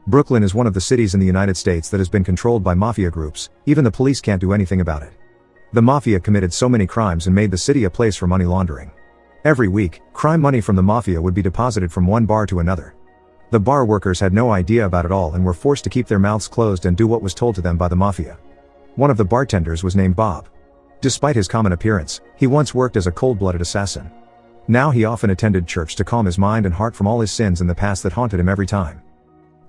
Brooklyn is one of the cities in the United States that has been controlled by mafia groups. Even the police can't do anything about it. The mafia committed so many crimes and made the city a place for money laundering. Every week, crime money from the mafia would be deposited from one bar to another. The bar workers had no idea about it all and were forced to keep their mouths closed and do what was told to them by the mafia. One of the bartenders was named Bob. Despite his common appearance, he once worked as a cold-blooded assassin. Now he often attended church to calm his mind and heart from all his sins in the past that haunted him every time.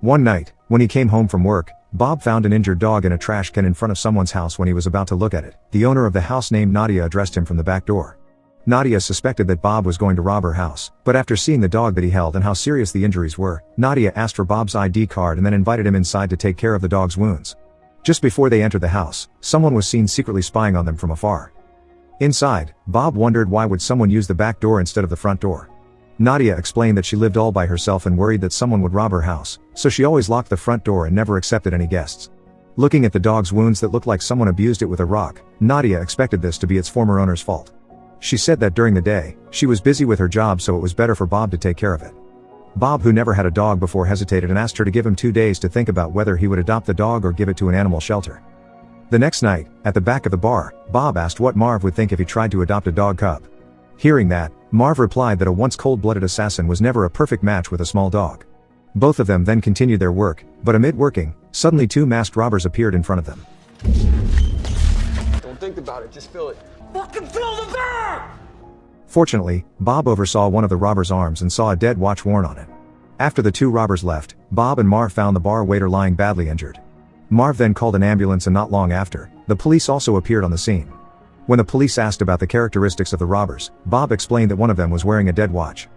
One night, when he came home from work, Bob found an injured dog in a trash can in front of someone's house when he was about to look at it. The owner of the house named Nadia addressed him from the back door. Nadia suspected that Bob was going to rob her house, but after seeing the dog that he held and how serious the injuries were, Nadia asked for Bob's ID card and then invited him inside to take care of the dog's wounds. Just before they entered the house, someone was seen secretly spying on them from afar. Inside, Bob wondered why would someone use the back door instead of the front door. Nadia explained that she lived all by herself and worried that someone would rob her house, so she always locked the front door and never accepted any guests. Looking at the dog's wounds that looked like someone abused it with a rock, Nadia expected this to be its former owner's fault. She said that during the day, she was busy with her job, so it was better for Bob to take care of it. Bob, who never had a dog before, hesitated and asked her to give him 2 days to think about whether he would adopt the dog or give it to an animal shelter. The next night, at the back of the bar, Bob asked what Marv would think if he tried to adopt a dog cub. Hearing that, Marv replied that a once cold-blooded assassin was never a perfect match with a small dog. Both of them then continued their work, but amid working, suddenly 2 masked robbers appeared in front of them. Don't think about it, just feel it. Fucking fill the bear! Fortunately, Bob oversaw one of the robbers' arms and saw a dead watch worn on it. After the 2 robbers left, Bob and Marv found the bar waiter lying badly injured. Marv then called an ambulance, and not long after, the police also appeared on the scene. When the police asked about the characteristics of the robbers, Bob explained that one of them was wearing a dead watch.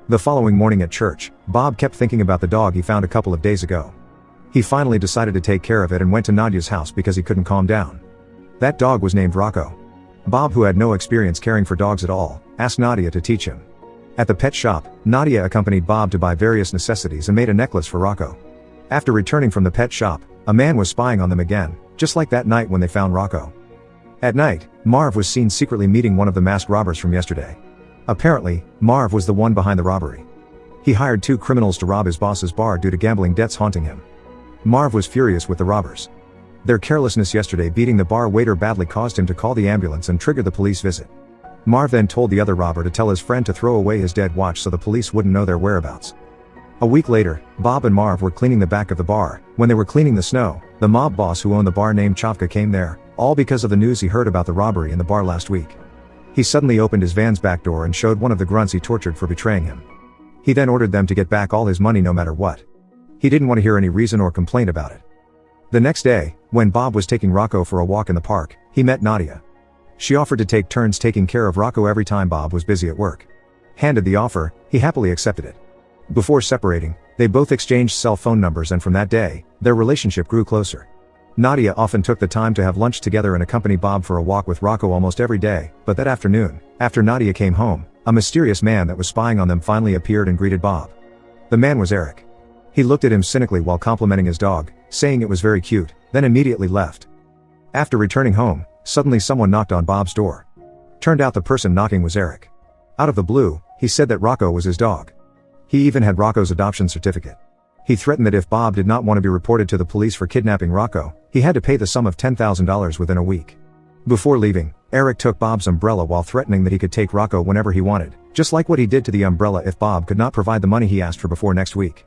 The following morning at church, Bob kept thinking about the dog he found a couple of days ago. He finally decided to take care of it and went to Nadia's house because he couldn't calm down. That dog was named Rocco. Bob, who had no experience caring for dogs at all, asked Nadia to teach him. At the pet shop, Nadia accompanied Bob to buy various necessities and made a necklace for Rocco. After returning from the pet shop, a man was spying on them again, just like that night when they found Rocco. At night, Marv was seen secretly meeting one of the masked robbers from yesterday. Apparently, Marv was the one behind the robbery. He hired 2 criminals to rob his boss's bar due to gambling debts haunting him. Marv was furious with the robbers. Their carelessness yesterday beating the bar waiter badly caused him to call the ambulance and trigger the police visit. Marv then told the other robber to tell his friend to throw away his dead watch so the police wouldn't know their whereabouts. A week later, Bob and Marv were cleaning the back of the bar. When they were cleaning the snow, the mob boss who owned the bar named Chavka came there, all because of the news he heard about the robbery in the bar last week. He suddenly opened his van's back door and showed one of the grunts he tortured for betraying him. He then ordered them to get back all his money no matter what. He didn't want to hear any reason or complaint about it. The next day, when Bob was taking Rocco for a walk in the park, he met Nadia. She offered to take turns taking care of Rocco every time Bob was busy at work. Handed the offer, he happily accepted it. Before separating, they both exchanged cell phone numbers, and from that day, their relationship grew closer. Nadia often took the time to have lunch together and accompany Bob for a walk with Rocco almost every day, but that afternoon, after Nadia came home, a mysterious man that was spying on them finally appeared and greeted Bob. The man was Eric. He looked at him cynically while complimenting his dog, saying it was very cute, then immediately left. After returning home, suddenly someone knocked on Bob's door. Turned out the person knocking was Eric. Out of the blue, he said that Rocco was his dog. He even had Rocco's adoption certificate. He threatened that if Bob did not want to be reported to the police for kidnapping Rocco, he had to pay the sum of $10,000 within a week. Before leaving, Eric took Bob's umbrella while threatening that he could take Rocco whenever he wanted, just like what he did to the umbrella if Bob could not provide the money he asked for before next week.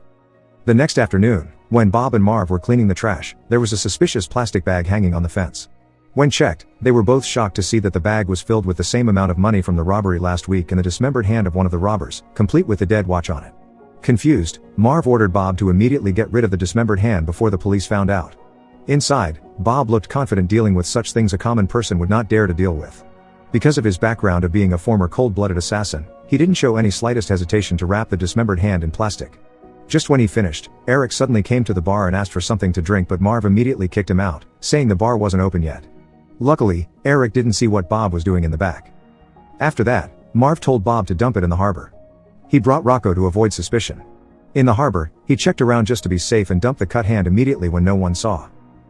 The next afternoon, when Bob and Marv were cleaning the trash, there was a suspicious plastic bag hanging on the fence. When checked, they were both shocked to see that the bag was filled with the same amount of money from the robbery last week and the dismembered hand of one of the robbers, complete with the dead watch on it. Confused, Marv ordered Bob to immediately get rid of the dismembered hand before the police found out. Inside, Bob looked confident, dealing with such things a common person would not dare to deal with. Because of his background of being a former cold-blooded assassin, he didn't show any slightest hesitation to wrap the dismembered hand in plastic. Just when he finished, Eric suddenly came to the bar and asked for something to drink, but Marv immediately kicked him out, saying the bar wasn't open yet. Luckily, Eric didn't see what Bob was doing in the back. After that, Marv told Bob to dump it in the harbor. He brought Rocco to avoid suspicion. In the harbor, he checked around just to be safe and dumped the cut hand immediately when no one saw.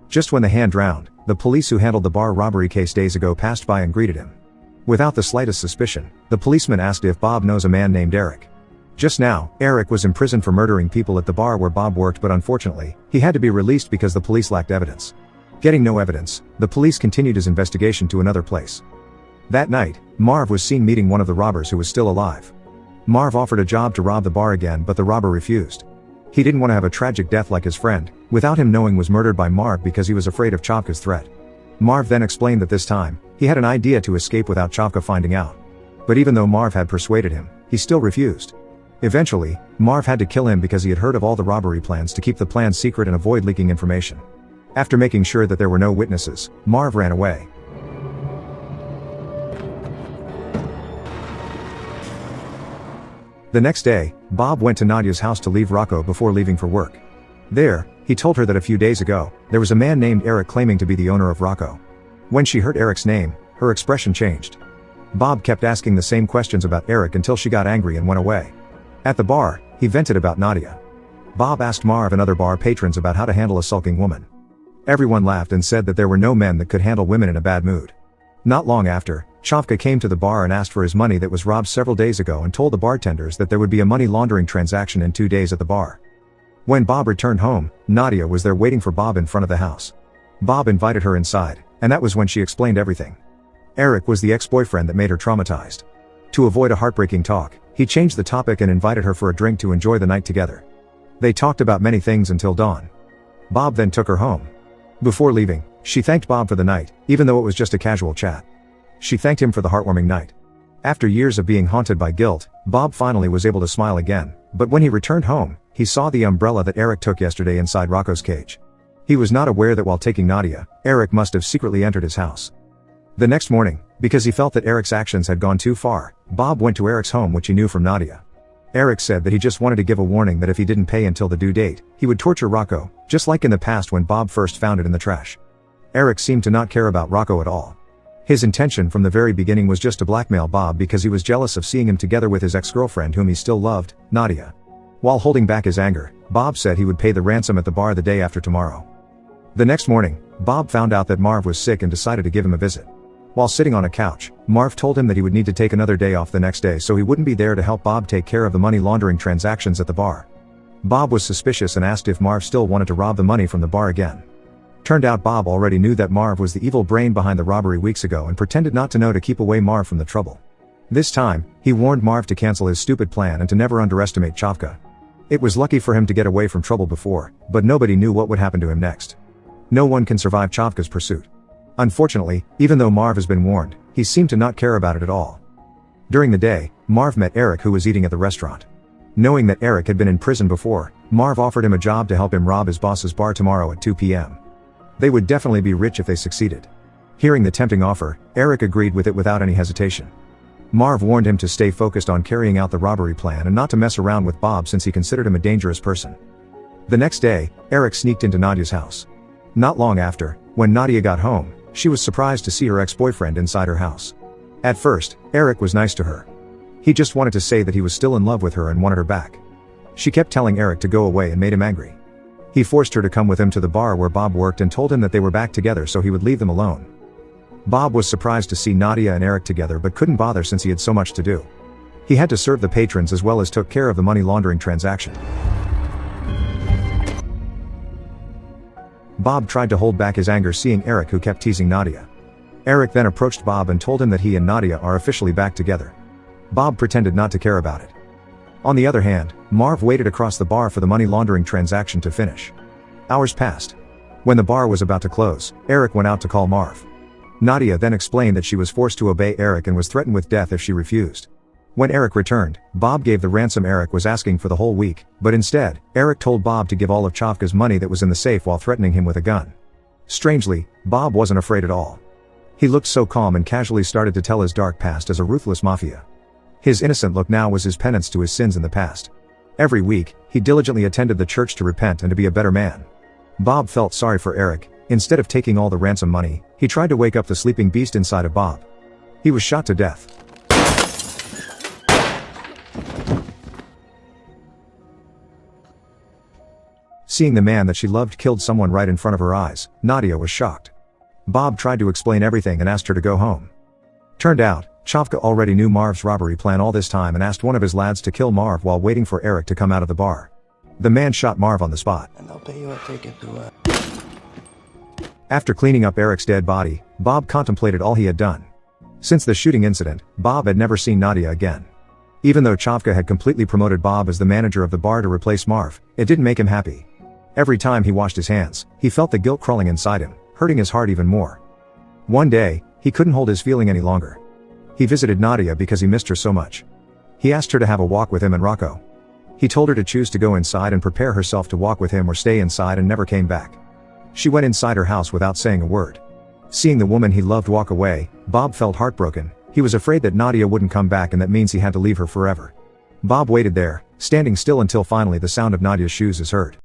Just when the hand drowned, the police who handled the bar robbery case days ago passed by and greeted him. Without the slightest suspicion, the policeman asked if Bob knows a man named Eric. Just now, Eric was imprisoned for murdering people at the bar where Bob worked, but unfortunately, he had to be released because the police lacked evidence. Getting no evidence, the police continued his investigation to another place. That night, Marv was seen meeting one of the robbers who was still alive. Marv offered a job to rob the bar again, but the robber refused. He didn't want to have a tragic death like his friend, without him knowing was murdered by Marv, because he was afraid of Chavka's threat. Marv then explained that this time, he had an idea to escape without Chavka finding out. But even though Marv had persuaded him, he still refused. Eventually, Marv had to kill him because he had heard of all the robbery plans to keep the plan secret and avoid leaking information. After making sure that there were no witnesses, Marv ran away. The next day, Bob went to Nadia's house to leave Rocco before leaving for work. There, he told her that a few days ago, there was a man named Eric claiming to be the owner of Rocco. When she heard Eric's name, her expression changed. Bob kept asking the same questions about Eric until she got angry and went away. At the bar, he vented about Nadia. Bob asked Marv and other bar patrons about how to handle a sulking woman. Everyone laughed and said that there were no men that could handle women in a bad mood. Not long after, Chavka came to the bar and asked for his money that was robbed several days ago and told the bartenders that there would be a money laundering transaction in 2 days at the bar. When Bob returned home, Nadia was there waiting for Bob in front of the house. Bob invited her inside, and that was when she explained everything. Eric was the ex-boyfriend that made her traumatized. To avoid a heartbreaking talk, he changed the topic and invited her for a drink to enjoy the night together. They talked about many things until dawn. Bob then took her home. Before leaving, she thanked Bob for the night, even though it was just a casual chat. She thanked him for the heartwarming night. After years of being haunted by guilt, Bob finally was able to smile again, but when he returned home, he saw the umbrella that Eric took yesterday inside Rocco's cage. He was not aware that while taking Nadia, Eric must have secretly entered his house. The next morning, because he felt that Eric's actions had gone too far, Bob went to Eric's home, which he knew from Nadia. Eric said that he just wanted to give a warning that if he didn't pay until the due date, he would torture Rocco, just like in the past when Bob first found it in the trash. Eric seemed to not care about Rocco at all. His intention from the very beginning was just to blackmail Bob because he was jealous of seeing him together with his ex-girlfriend whom he still loved, Nadia. While holding back his anger, Bob said he would pay the ransom at the bar the day after tomorrow. The next morning, Bob found out that Marv was sick and decided to give him a visit. While sitting on a couch, Marv told him that he would need to take another day off the next day so he wouldn't be there to help Bob take care of the money laundering transactions at the bar. Bob was suspicious and asked if Marv still wanted to rob the money from the bar again. Turned out Bob already knew that Marv was the evil brain behind the robbery weeks ago and pretended not to know to keep away Marv from the trouble. This time, he warned Marv to cancel his stupid plan and to never underestimate Chavka. It was lucky for him to get away from trouble before, but nobody knew what would happen to him next. No one can survive Chavka's pursuit. Unfortunately, even though Marv has been warned, he seemed to not care about it at all. During the day, Marv met Eric, who was eating at the restaurant. Knowing that Eric had been in prison before, Marv offered him a job to help him rob his boss's bar tomorrow at 2 p.m. They would definitely be rich if they succeeded. Hearing the tempting offer, Eric agreed with it without any hesitation. Marv warned him to stay focused on carrying out the robbery plan and not to mess around with Bob since he considered him a dangerous person. The next day, Eric sneaked into Nadia's house. Not long after, when Nadia got home, she was surprised to see her ex-boyfriend inside her house. At first, Eric was nice to her. He just wanted to say that he was still in love with her and wanted her back. She kept telling Eric to go away and made him angry. He forced her to come with him to the bar where Bob worked and told him that they were back together so he would leave them alone. Bob was surprised to see Nadia and Eric together but couldn't bother since he had so much to do. He had to serve the patrons as well as took care of the money laundering transaction. Bob tried to hold back his anger seeing Eric, who kept teasing Nadia. Eric then approached Bob and told him that he and Nadia are officially back together. Bob pretended not to care about it. On the other hand, Marv waited across the bar for the money laundering transaction to finish. Hours passed. When the bar was about to close, Eric went out to call Marv. Nadia then explained that she was forced to obey Eric and was threatened with death if she refused. When Eric returned, Bob gave the ransom Eric was asking for the whole week, but instead, Eric told Bob to give all of Chavka's money that was in the safe while threatening him with a gun. Strangely, Bob wasn't afraid at all. He looked so calm and casually started to tell his dark past as a ruthless mafia. His innocent look now was his penance to his sins in the past. Every week, he diligently attended the church to repent and to be a better man. Bob felt sorry for Eric. Instead of taking all the ransom money, he tried to wake up the sleeping beast inside of Bob. He was shot to death. Seeing the man that she loved killed someone right in front of her eyes, Nadia was shocked. Bob tried to explain everything and asked her to go home. Turned out, Chavka already knew Marv's robbery plan all this time and asked one of his lads to kill Marv while waiting for Eric to come out of the bar. The man shot Marv on the spot. And I'll pay you a ticket to After cleaning up Eric's dead body, Bob contemplated all he had done. Since the shooting incident, Bob had never seen Nadia again. Even though Chavka had completely promoted Bob as the manager of the bar to replace Marv, it didn't make him happy. Every time he washed his hands, he felt the guilt crawling inside him, hurting his heart even more. One day, he couldn't hold his feeling any longer. He visited Nadia because he missed her so much. He asked her to have a walk with him and Rocco. He told her to choose to go inside and prepare herself to walk with him or stay inside, and never came back. She went inside her house without saying a word. Seeing the woman he loved walk away, Bob felt heartbroken. He was afraid that Nadia wouldn't come back, and that means he had to leave her forever. Bob waited there, standing still until finally the sound of Nadia's shoes is heard.